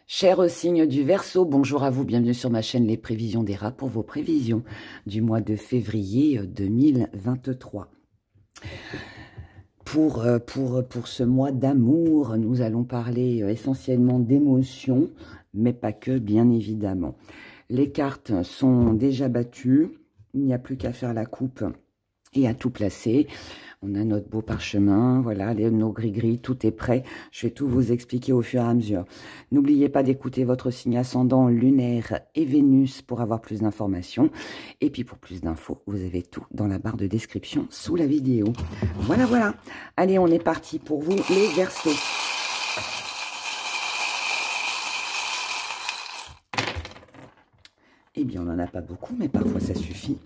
Chers signes du Verseau, bonjour à vous, bienvenue sur ma chaîne Les Prévisions des Rats pour vos prévisions du mois de février 2023. Pour ce mois d'amour, nous allons parler essentiellement d'émotions, mais pas que, bien évidemment. Les cartes sont déjà battues, il n'y a plus qu'à faire la coupe et à tout placer. On a notre beau parchemin, voilà, nos gris-gris, tout est prêt. Je vais tout vous expliquer au fur et à mesure. N'oubliez pas d'écouter votre signe ascendant, lunaire et Vénus pour avoir plus d'informations. Et puis pour plus d'infos, vous avez tout dans la barre de description sous la vidéo. Voilà, voilà. Allez, on est parti pour vous, les Verseaux. Eh bien, on n'en a pas beaucoup, mais parfois ça suffit.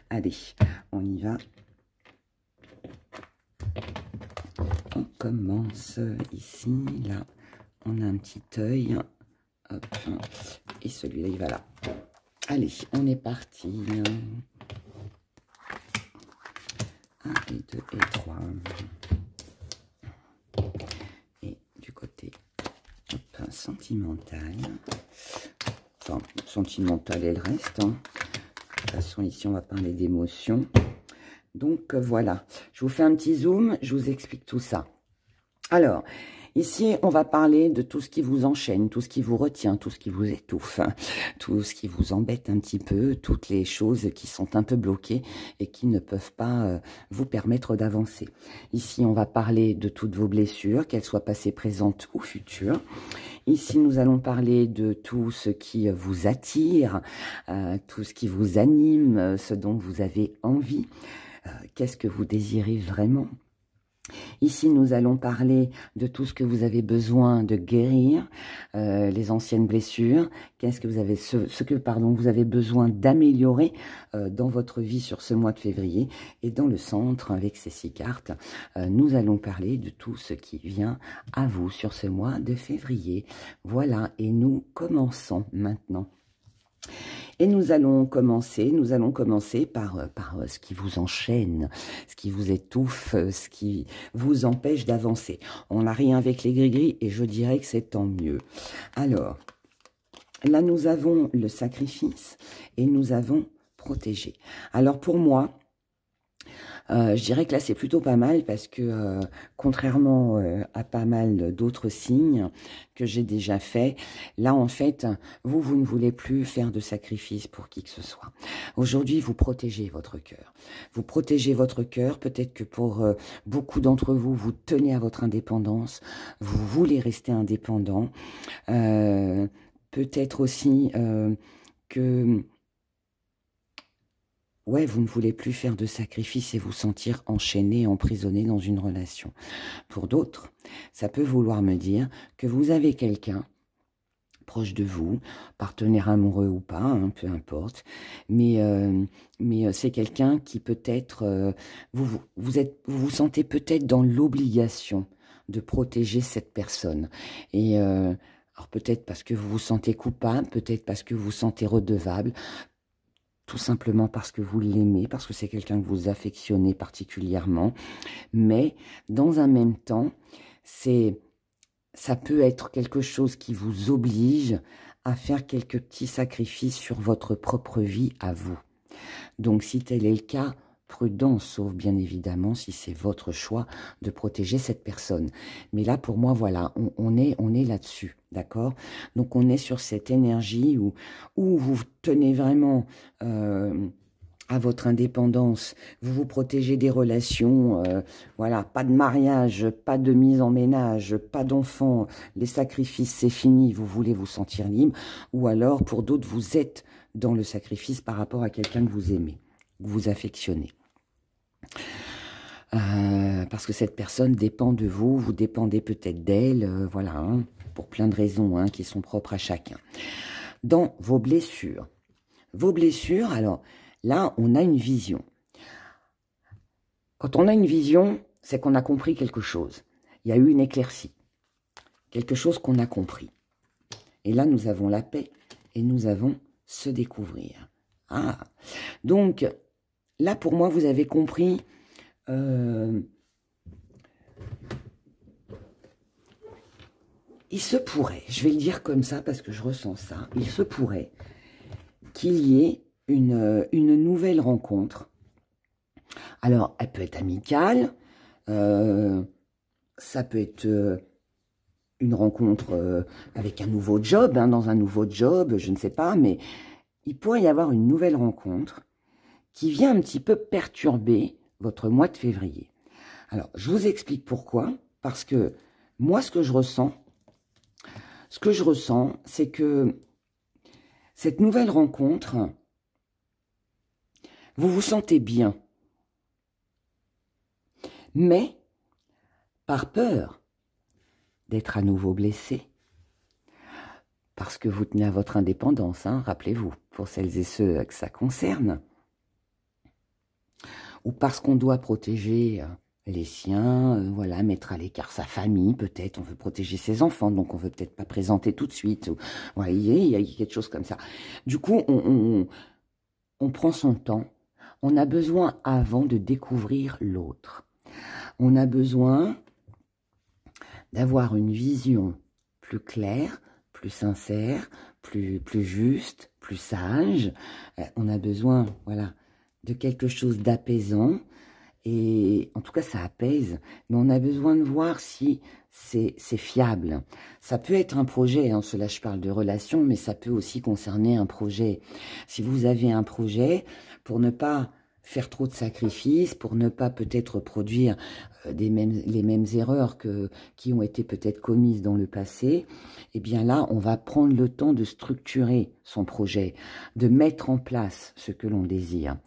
Allez, on y va. On commence ici, là, on a un petit œil, hop, et celui-là, il va là. Allez, on est parti. 1 et 2 et 3. Et du côté hop, sentimental. Enfin, sentimental et le reste. Hein. De toute façon, ici, on va parler d'émotions. Donc, voilà. Je vous fais un petit zoom, je vous explique tout ça. Alors, ici, on va parler de tout ce qui vous enchaîne, tout ce qui vous retient, tout ce qui vous étouffe, tout ce qui vous embête un petit peu, toutes les choses qui sont un peu bloquées et qui ne peuvent pas vous permettre d'avancer. Ici, on va parler de toutes vos blessures, qu'elles soient passées, présentes ou futures. Ici, nous allons parler de tout ce qui vous attire, tout ce qui vous anime, ce dont vous avez envie. Qu'est-ce que vous désirez vraiment? Ici, nous allons parler de tout ce que vous avez besoin de guérir, les anciennes blessures. Qu'est-ce que vous avez, vous avez besoin d'améliorer dans votre vie sur ce mois de février. Et dans le centre, avec ces 6 cartes, nous allons parler de tout ce qui vient à vous sur ce mois de février. Voilà, et nous commençons maintenant. Et nous allons commencer par ce qui vous enchaîne, ce qui vous étouffe, ce qui vous empêche d'avancer. On n'a rien avec les gris-gris et je dirais que c'est tant mieux. Alors, là nous avons le sacrifice et nous avons protégé. Alors pour moi, je dirais que là, c'est plutôt pas mal parce que, contrairement à pas mal d'autres signes que j'ai déjà fait, là, en fait, vous ne voulez plus faire de sacrifice pour qui que ce soit. Aujourd'hui, vous protégez votre cœur. Vous protégez votre cœur. Peut-être que pour beaucoup d'entre vous, vous tenez à votre indépendance. Vous voulez rester indépendant. Peut-être aussi que... ouais, vous ne voulez plus faire de sacrifice et vous sentir enchaîné, emprisonné dans une relation. Pour d'autres, ça peut vouloir me dire que vous avez quelqu'un proche de vous, partenaire amoureux ou pas, hein, peu importe, mais c'est quelqu'un qui peut-être, vous vous sentez peut-être dans l'obligation de protéger cette personne. Et alors peut-être parce que vous vous sentez coupable, peut-être parce que vous vous sentez redevable, tout simplement parce que vous l'aimez, parce que c'est quelqu'un que vous affectionnez particulièrement. Mais dans un même temps, ça peut être quelque chose qui vous oblige à faire quelques petits sacrifices sur votre propre vie à vous. Donc si tel est le cas, prudence, sauf bien évidemment si c'est votre choix de protéger cette personne. Mais là, pour moi, voilà, on est là-dessus, d'accord? Donc, on est sur cette énergie où vous tenez vraiment à votre indépendance, vous vous protégez des relations, voilà, pas de mariage, pas de mise en ménage, pas d'enfants, les sacrifices, c'est fini, vous voulez vous sentir libre, ou alors, pour d'autres, vous êtes dans le sacrifice par rapport à quelqu'un que vous aimez, que vous affectionnez. Parce que cette personne dépend de vous, vous dépendez peut-être d'elle, voilà, hein, pour plein de raisons hein, qui sont propres à chacun. Dans vos blessures, alors là, on a une vision. Quand on a une vision, c'est qu'on a compris quelque chose. Il y a eu une éclaircie, quelque chose qu'on a compris. Et là, nous avons la paix et nous avons se découvrir. Ah, donc là, pour moi, vous avez compris... il se pourrait, je vais le dire comme ça parce que je ressens ça, il se pourrait qu'il y ait une nouvelle rencontre. Alors, elle peut être amicale, ça peut être une rencontre avec un nouveau job, hein, dans un nouveau job, je ne sais pas, mais il pourrait y avoir une nouvelle rencontre qui vient un petit peu perturber votre mois de février. Alors, je vous explique pourquoi, parce que moi, ce que je ressens, c'est que cette nouvelle rencontre, vous vous sentez bien, mais par peur d'être à nouveau blessé, parce que vous tenez à votre indépendance, hein, rappelez-vous, pour celles et ceux que ça concerne, ou parce qu'on doit protéger les siens, voilà, mettre à l'écart sa famille, peut-être, on veut protéger ses enfants, donc on veut peut-être pas présenter tout de suite, vous voyez, il y a quelque chose comme ça. Du coup, on prend son temps, on a besoin avant de découvrir l'autre. On a besoin d'avoir une vision plus claire, plus sincère, plus juste, plus sage. On a besoin, voilà, de quelque chose d'apaisant. Et en tout cas, ça apaise. Mais on a besoin de voir si c'est fiable. Ça peut être un projet, hein, cela je parle de relation, mais ça peut aussi concerner un projet. Si vous avez un projet, pour ne pas faire trop de sacrifices, pour ne pas peut-être produire les mêmes erreurs qui ont été peut-être commises dans le passé, eh bien là, on va prendre le temps de structurer son projet, de mettre en place ce que l'on désire.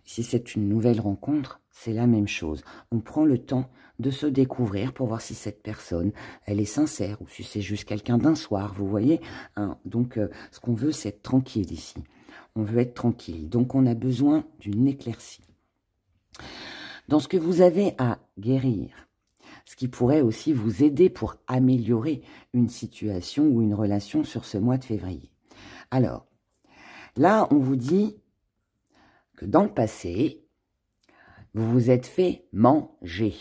Si c'est une nouvelle rencontre, c'est la même chose. On prend le temps de se découvrir pour voir si cette personne, elle est sincère ou si c'est juste quelqu'un d'un soir, vous voyez, hein. Donc, ce qu'on veut, c'est être tranquille ici. On veut être tranquille. Donc, on a besoin d'une éclaircie. Dans ce que vous avez à guérir, ce qui pourrait aussi vous aider pour améliorer une situation ou une relation sur ce mois de février. Alors, là, on vous dit que dans le passé, vous vous êtes fait manger.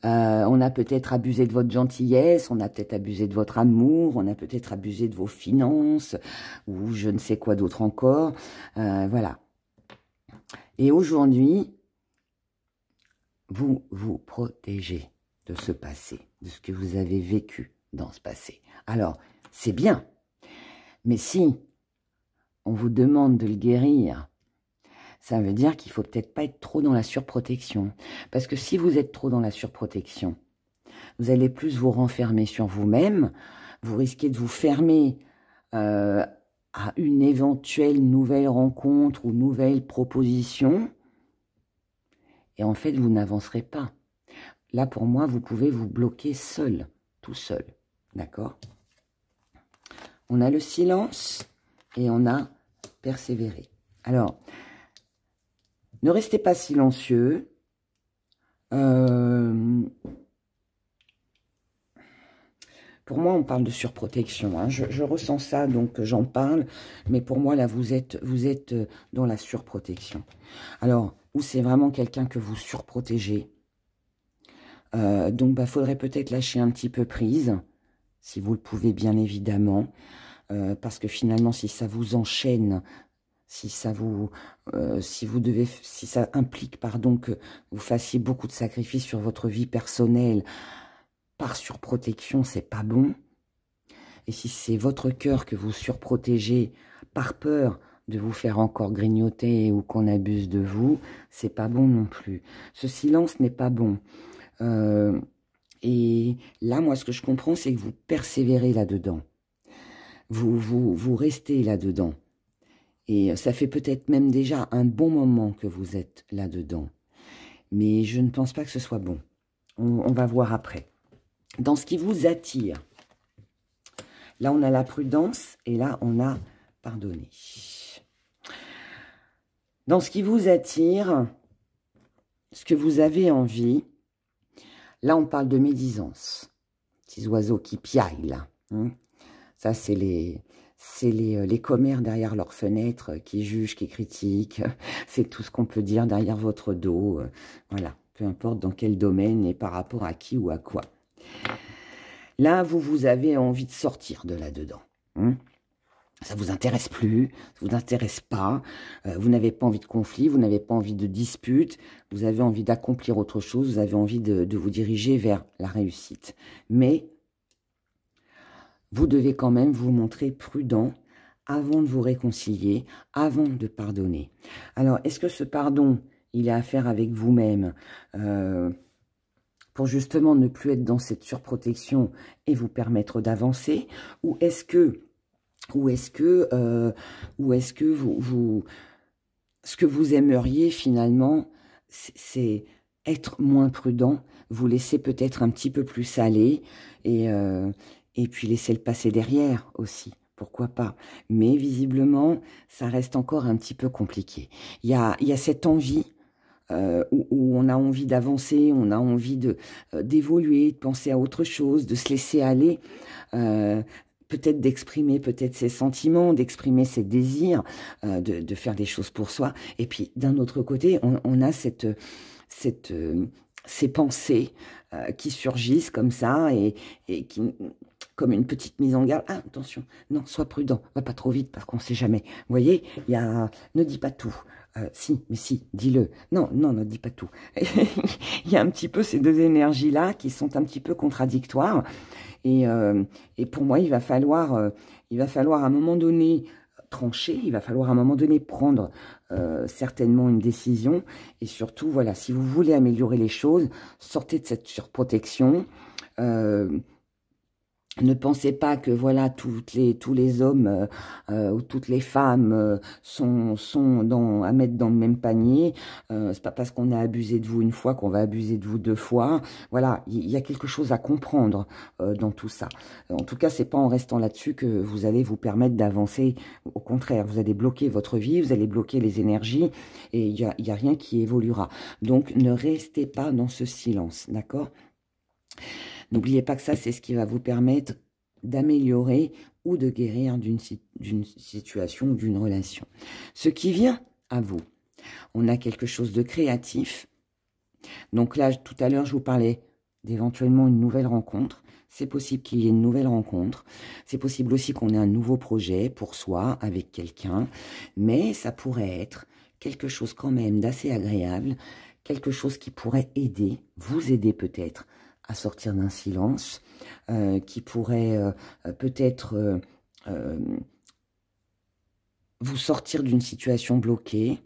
On a peut-être abusé de votre gentillesse, on a peut-être abusé de votre amour, on a peut-être abusé de vos finances, ou je ne sais quoi d'autre encore. Voilà. Et aujourd'hui, vous vous protégez de ce passé, de ce que vous avez vécu dans ce passé. Alors, c'est bien, mais si on vous demande de le guérir, ça veut dire qu'il ne faut peut-être pas être trop dans la surprotection. Parce que si vous êtes trop dans la surprotection, vous allez plus vous renfermer sur vous-même, vous risquez de vous fermer à une éventuelle nouvelle rencontre ou nouvelle proposition, et en fait, vous n'avancerez pas. Là, pour moi, vous pouvez vous bloquer seul, tout seul, d'accord? On a le silence et on a persévéré. Alors, ne restez pas silencieux. Pour moi, on parle de surprotection. Hein. Je ressens ça, donc j'en parle. Mais pour moi, là, vous êtes dans la surprotection. Alors, ou c'est vraiment quelqu'un que vous surprotégez. Donc, faudrait peut-être lâcher un petit peu prise, si vous le pouvez, bien évidemment. Parce que finalement, si ça vous enchaîne... Si ça implique, pardon, que vous fassiez beaucoup de sacrifices sur votre vie personnelle par surprotection, c'est pas bon. Et si c'est votre cœur que vous surprotégez par peur de vous faire encore grignoter ou qu'on abuse de vous, c'est pas bon non plus. Ce silence n'est pas bon. Et là, moi, ce que je comprends, c'est que vous persévérez là-dedans. Vous restez là-dedans. Et ça fait peut-être même déjà un bon moment que vous êtes là-dedans. Mais je ne pense pas que ce soit bon. On va voir après. Dans ce qui vous attire, là on a la prudence et là on a pardonné. Dans ce qui vous attire, ce que vous avez envie, là on parle de médisance. Petits oiseaux qui piaillent là. Hein. Ça c'est les commères derrière leurs fenêtres qui jugent, qui critiquent. C'est tout ce qu'on peut dire derrière votre dos. Voilà, peu importe dans quel domaine et par rapport à qui ou à quoi. Là, vous avez envie de sortir de là-dedans. Hein. Ça vous intéresse plus, ça vous intéresse pas, vous n'avez pas envie de conflit, vous n'avez pas envie de dispute, vous avez envie d'accomplir autre chose, vous avez envie de vous diriger vers la réussite. Mais vous devez quand même vous montrer prudent avant de vous réconcilier, avant de pardonner. Alors, est-ce que ce pardon, il est à faire avec vous-même pour justement ne plus être dans cette surprotection et vous permettre d'avancer, ou est-ce que ce que vous aimeriez finalement, c'est être moins prudent, vous laisser peut-être un petit peu plus aller et puis laisser le passer derrière aussi, pourquoi pas. Mais visiblement, ça reste encore un petit peu compliqué. Il y a cette envie où on a envie d'avancer, on a envie d'évoluer, de penser à autre chose, de se laisser aller, peut-être d'exprimer peut-être ses sentiments, d'exprimer ses désirs, de faire des choses pour soi. Et puis d'un autre côté, on a ces pensées qui surgissent comme ça et qui, comme une petite mise en garde. Ah, attention, non, sois prudent, va pas trop vite parce qu'on ne sait jamais. Vous voyez, ne dis pas tout. Si, mais si, dis-le. Non, ne dis pas tout. Il y a un petit peu ces deux énergies-là qui sont un petit peu contradictoires. Et pour moi, il va falloir à un moment donné trancher, il va falloir à un moment donné prendre certainement une décision. Et surtout, voilà, si vous voulez améliorer les choses, sortez de cette surprotection. Ne pensez pas que voilà tous les hommes ou toutes les femmes sont à mettre dans le même panier. C'est pas parce qu'on a abusé de vous une fois qu'on va abuser de vous deux fois. Voilà, il y a quelque chose à comprendre dans tout ça. En tout cas, c'est pas en restant là-dessus que vous allez vous permettre d'avancer. Au contraire, vous allez bloquer votre vie, vous allez bloquer les énergies et il y a rien qui évoluera. Donc, ne restez pas dans ce silence, d'accord ? N'oubliez pas que ça, c'est ce qui va vous permettre d'améliorer ou de guérir d'une situation ou d'une relation. Ce qui vient à vous, on a quelque chose de créatif. Donc là, tout à l'heure, je vous parlais d'éventuellement une nouvelle rencontre. C'est possible qu'il y ait une nouvelle rencontre. C'est possible aussi qu'on ait un nouveau projet pour soi, avec quelqu'un. Mais ça pourrait être quelque chose quand même d'assez agréable, quelque chose qui pourrait aider, vous aider peut-être, à sortir d'un silence, qui pourrait peut-être vous sortir d'une situation bloquée.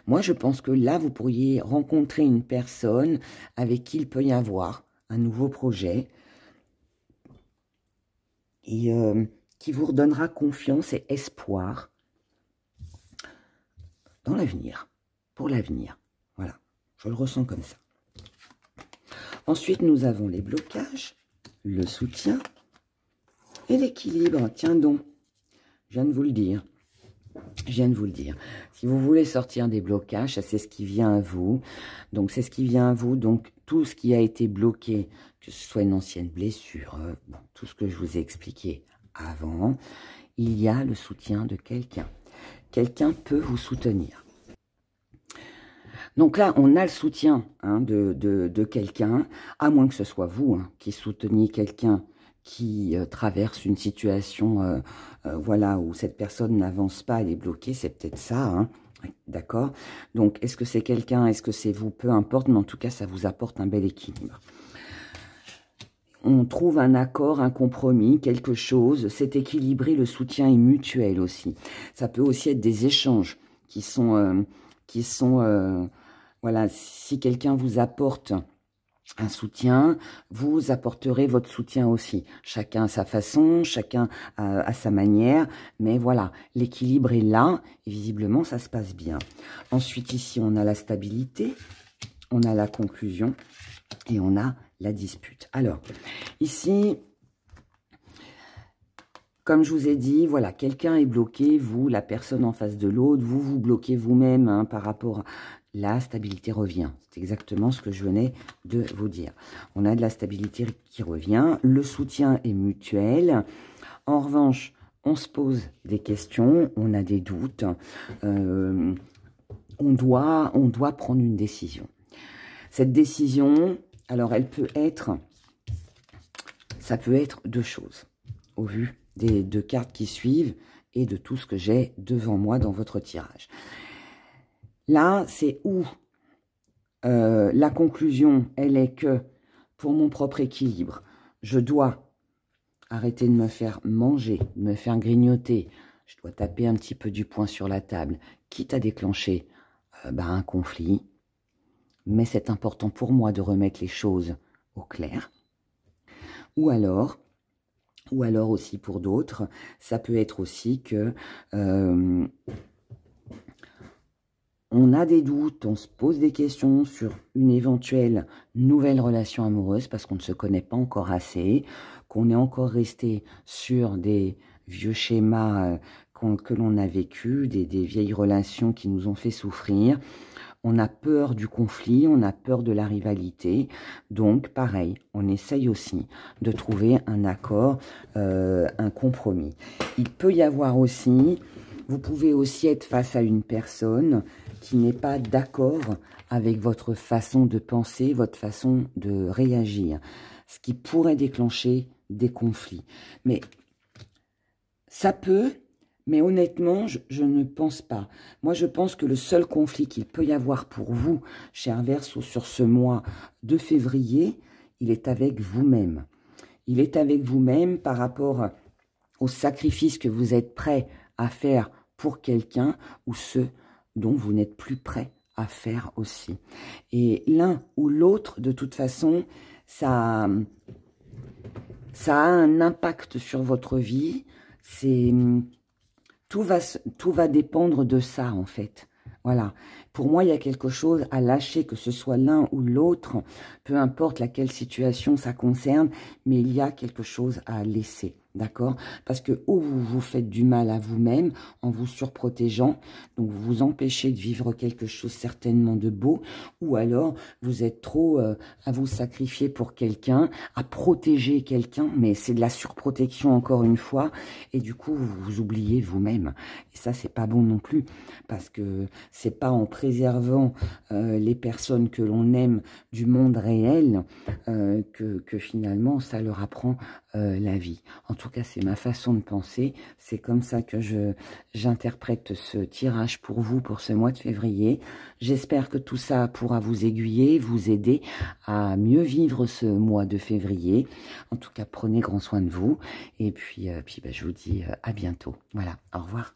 Moi, je pense que là, vous pourriez rencontrer une personne avec qui il peut y avoir un nouveau projet et qui vous redonnera confiance et espoir dans l'avenir, pour l'avenir. Voilà, je le ressens comme ça. Ensuite, nous avons les blocages, le soutien et l'équilibre. Tiens donc, je viens de vous le dire. Je viens de vous le dire. Si vous voulez sortir des blocages, c'est ce qui vient à vous. Donc, c'est ce qui vient à vous. Donc, tout ce qui a été bloqué, que ce soit une ancienne blessure, bon, tout ce que je vous ai expliqué avant, il y a le soutien de quelqu'un. Quelqu'un peut vous soutenir. Donc là, on a le soutien de quelqu'un, à moins que ce soit vous qui souteniez quelqu'un qui traverse une situation voilà, où cette personne n'avance pas, elle est bloquée, c'est peut-être ça, d'accord? Donc, est-ce que c'est quelqu'un, est-ce que c'est vous? Peu importe, mais en tout cas, ça vous apporte un bel équilibre. On trouve un accord, un compromis, quelque chose, c'est équilibré, le soutien est mutuel aussi. Ça peut aussi être des échanges qui sont voilà, si quelqu'un vous apporte un soutien, vous apporterez votre soutien aussi. Chacun à sa façon, chacun à sa manière. Mais voilà, l'équilibre est là. Et visiblement, ça se passe bien. Ensuite, ici, on a la stabilité. On a la conclusion. Et on a la dispute. Alors, ici, comme je vous ai dit, voilà, quelqu'un est bloqué. Vous, la personne en face de l'autre. Vous, vous bloquez vous-même par rapport à... La stabilité revient. C'est exactement ce que je venais de vous dire. On a de la stabilité qui revient. Le soutien est mutuel. En revanche, on se pose des questions. On a des doutes. On doit prendre une décision. Cette décision, alors elle peut être ça peut être deux choses, au vu des deux cartes qui suivent et de tout ce que j'ai devant moi dans votre tirage. Là, c'est où la conclusion, elle est que, pour mon propre équilibre, je dois arrêter de me faire manger, de me faire grignoter. Je dois taper un petit peu du poing sur la table, quitte à déclencher un conflit. Mais c'est important pour moi de remettre les choses au clair. Ou alors aussi pour d'autres, ça peut être aussi que on a des doutes, on se pose des questions sur une éventuelle nouvelle relation amoureuse parce qu'on ne se connaît pas encore assez, qu'on est encore resté sur des vieux schémas que l'on a vécu, des vieilles relations qui nous ont fait souffrir. On a peur du conflit, on a peur de la rivalité. Donc, pareil, on essaye aussi de trouver un accord, un compromis. Il peut y avoir aussi, vous pouvez aussi être face à une personne qui n'est pas d'accord avec votre façon de penser, votre façon de réagir, ce qui pourrait déclencher des conflits. Mais ça peut... Mais honnêtement, je ne pense pas. Moi, je pense que le seul conflit qu'il peut y avoir pour vous, cher Verseau, sur ce mois de février, il est avec vous-même. Il est avec vous-même par rapport au sacrifice que vous êtes prêt à faire pour quelqu'un ou ceux dont vous n'êtes plus prêt à faire aussi. Et l'un ou l'autre, de toute façon, ça a un impact sur votre vie. Tout va dépendre de ça, en fait. Voilà. Pour moi, il y a quelque chose à lâcher, que ce soit l'un ou l'autre, peu importe laquelle situation ça concerne, mais il y a quelque chose à laisser. D'accord? Parce que ou vous vous faites du mal à vous-même en vous surprotégeant, donc vous vous empêchez de vivre quelque chose certainement de beau, ou alors vous êtes trop à vous sacrifier pour quelqu'un, à protéger quelqu'un, mais c'est de la surprotection encore une fois, et du coup vous vous oubliez vous-même. Et ça, c'est pas bon non plus, parce que c'est pas en préservant les personnes que l'on aime du monde réel que finalement ça leur apprend la vie. En tout cas, c'est ma façon de penser. C'est comme ça que j'interprète ce tirage pour vous pour ce mois de février. J'espère que tout ça pourra vous aiguiller, vous aider à mieux vivre ce mois de février. En tout cas, prenez grand soin de vous. Et puis je vous dis à bientôt. Voilà, au revoir.